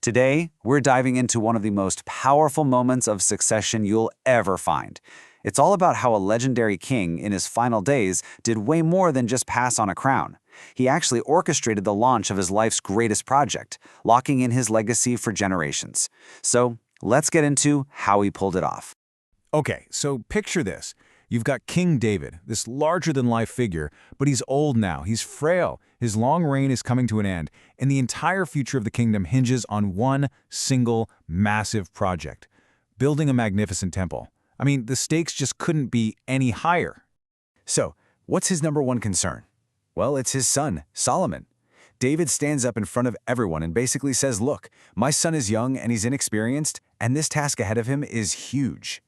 Today, we're diving into one of the most powerful moments of succession you'll ever find. It's all about how a legendary king in his final days did way more than just pass on a crown. He actually orchestrated the launch of his life's greatest project, locking in his legacy for generations. So, let's get into how he pulled it off. Okay, so picture this. You've got King David, this larger-than-life figure, but he's old now, he's frail, his long reign is coming to an end, and the entire future of the kingdom hinges on one single, massive project: building a magnificent temple. I mean, the stakes just couldn't be any higher. So, what's his number one concern? Well, it's his son, Solomon. David stands up in front of everyone and basically says, look, my son is young and he's inexperienced, and this task ahead of him is huge.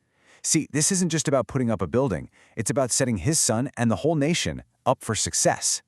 See, this isn't just about putting up a building, it's about setting his son and the whole nation up for success.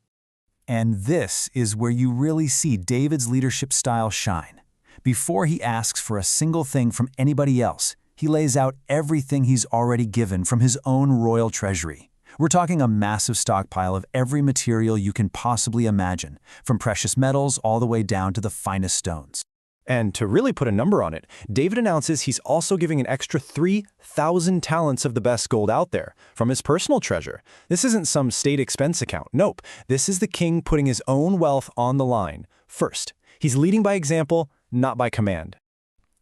And this is where you really see David's leadership style shine. Before he asks for a single thing from anybody else, he lays out everything he's already given from his own royal treasury. We're talking a massive stockpile of every material you can possibly imagine, from precious metals all the way down to the finest stones. And to really put a number on it, David announces he's also giving an extra 3,000 talents of the best gold out there from his personal treasure. This isn't some state expense account. Nope, this is the king putting his own wealth on the line. First, he's leading by example, not by command.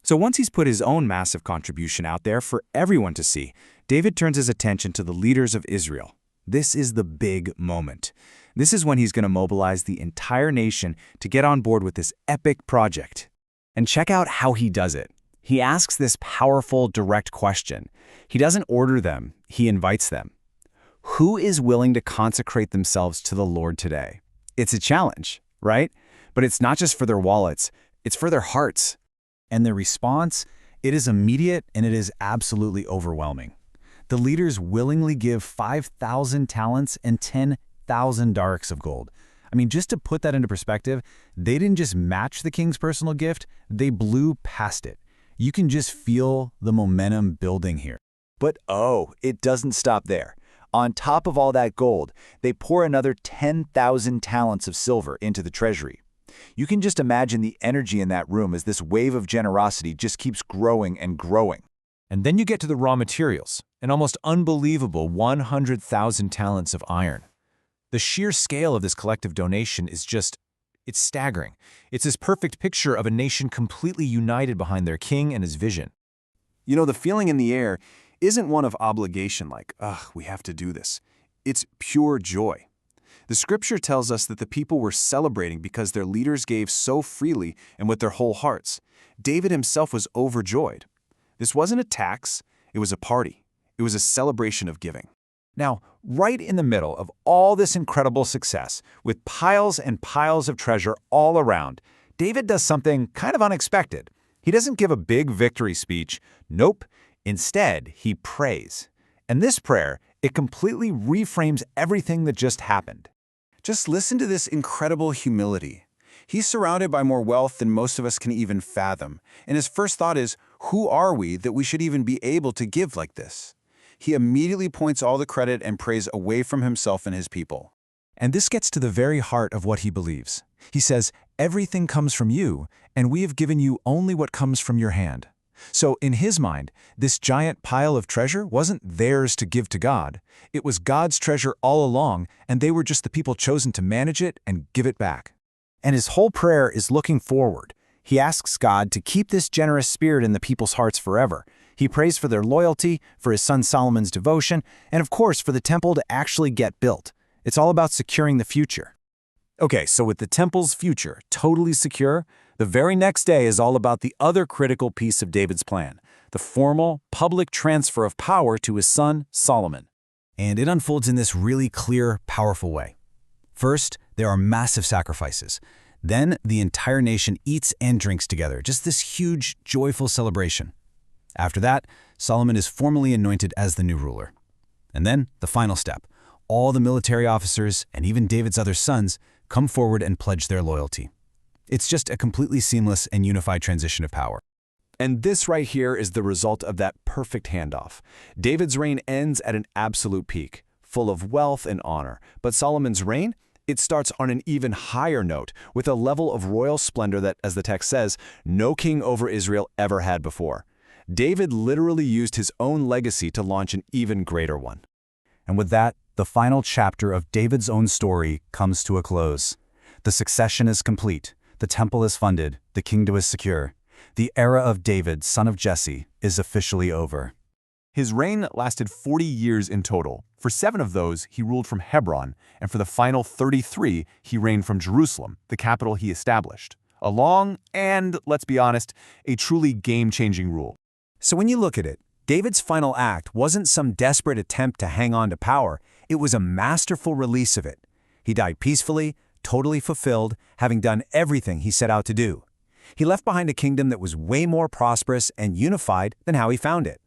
So once he's put his own massive contribution out there for everyone to see, David turns his attention to the leaders of Israel. This is the big moment. This is when he's going to mobilize the entire nation to get on board with this epic project. And check out how he does it. He asks this powerful, direct question. He doesn't order them, he invites them. Who is willing to consecrate themselves to the Lord today? It's a challenge, right? But it's not just for their wallets, it's for their hearts. And the response, it is immediate and it is absolutely overwhelming. The leaders willingly give 5,000 talents and 10,000 darks of gold. I mean, just to put that into perspective, they didn't just match the king's personal gift, they blew past it. You can just feel the momentum building here. But oh, it doesn't stop there. On top of all that gold, they pour another 10,000 talents of silver into the treasury. You can just imagine the energy in that room as this wave of generosity just keeps growing and growing. And then you get to the raw materials, an almost unbelievable 100,000 talents of iron. The sheer scale of this collective donation is it's staggering. It's this perfect picture of a nation completely united behind their king and his vision. You know, the feeling in the air isn't one of obligation like, we have to do this. It's pure joy. The scripture tells us that the people were celebrating because their leaders gave so freely and with their whole hearts. David himself was overjoyed. This wasn't a tax, it was a party. It was a celebration of giving. Now, right in the middle of all this incredible success, with piles and piles of treasure all around, David does something kind of unexpected. He doesn't give a big victory speech. Nope. Instead, he prays. And this prayer, it completely reframes everything that just happened. Just listen to this incredible humility. He's surrounded by more wealth than most of us can even fathom, and his first thought is, who are we that we should even be able to give like this? He immediately points all the credit and praise away from himself and his people. And this gets to the very heart of what he believes. He says, everything comes from you, and we have given you only what comes from your hand. So in his mind, this giant pile of treasure wasn't theirs to give to God. It was God's treasure all along, and they were just the people chosen to manage it and give it back. And his whole prayer is looking forward. He asks God to keep this generous spirit in the people's hearts forever. He prays for their loyalty, for his son Solomon's devotion, and of course for the temple to actually get built. It's all about securing the future. Okay, so with the temple's future totally secure, the very next day is all about the other critical piece of David's plan, the formal, public transfer of power to his son Solomon. And it unfolds in this really clear, powerful way. First, there are massive sacrifices. Then, the entire nation eats and drinks together, just this huge, joyful celebration. After that, Solomon is formally anointed as the new ruler. And then, the final step. All the military officers, and even David's other sons, come forward and pledge their loyalty. It's just a completely seamless and unified transition of power. And this right here is the result of that perfect handoff. David's reign ends at an absolute peak, full of wealth and honor. But Solomon's reign, It starts on an even higher note, with a level of royal splendor that, as the text says, no king over Israel ever had before. David literally used his own legacy to launch an even greater one. And with that, the final chapter of David's own story comes to a close. The succession is complete, the temple is funded, the kingdom is secure. The era of David, son of Jesse, is officially over. His reign lasted 40 years in total. For 7 of those, he ruled from Hebron, and for the final 33, he reigned from Jerusalem, the capital he established. A long and, let's be honest, a truly game-changing rule. So when you look at it, David's final act wasn't some desperate attempt to hang on to power, it was a masterful release of it. He died peacefully, totally fulfilled, having done everything he set out to do. He left behind a kingdom that was way more prosperous and unified than how he found it.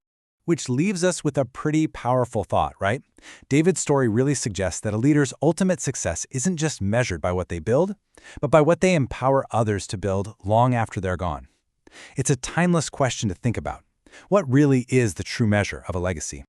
Which leaves us with a pretty powerful thought, right? David's story really suggests that a leader's ultimate success isn't just measured by what they build, but by what they empower others to build long after they're gone. It's a timeless question to think about. What really is the true measure of a legacy?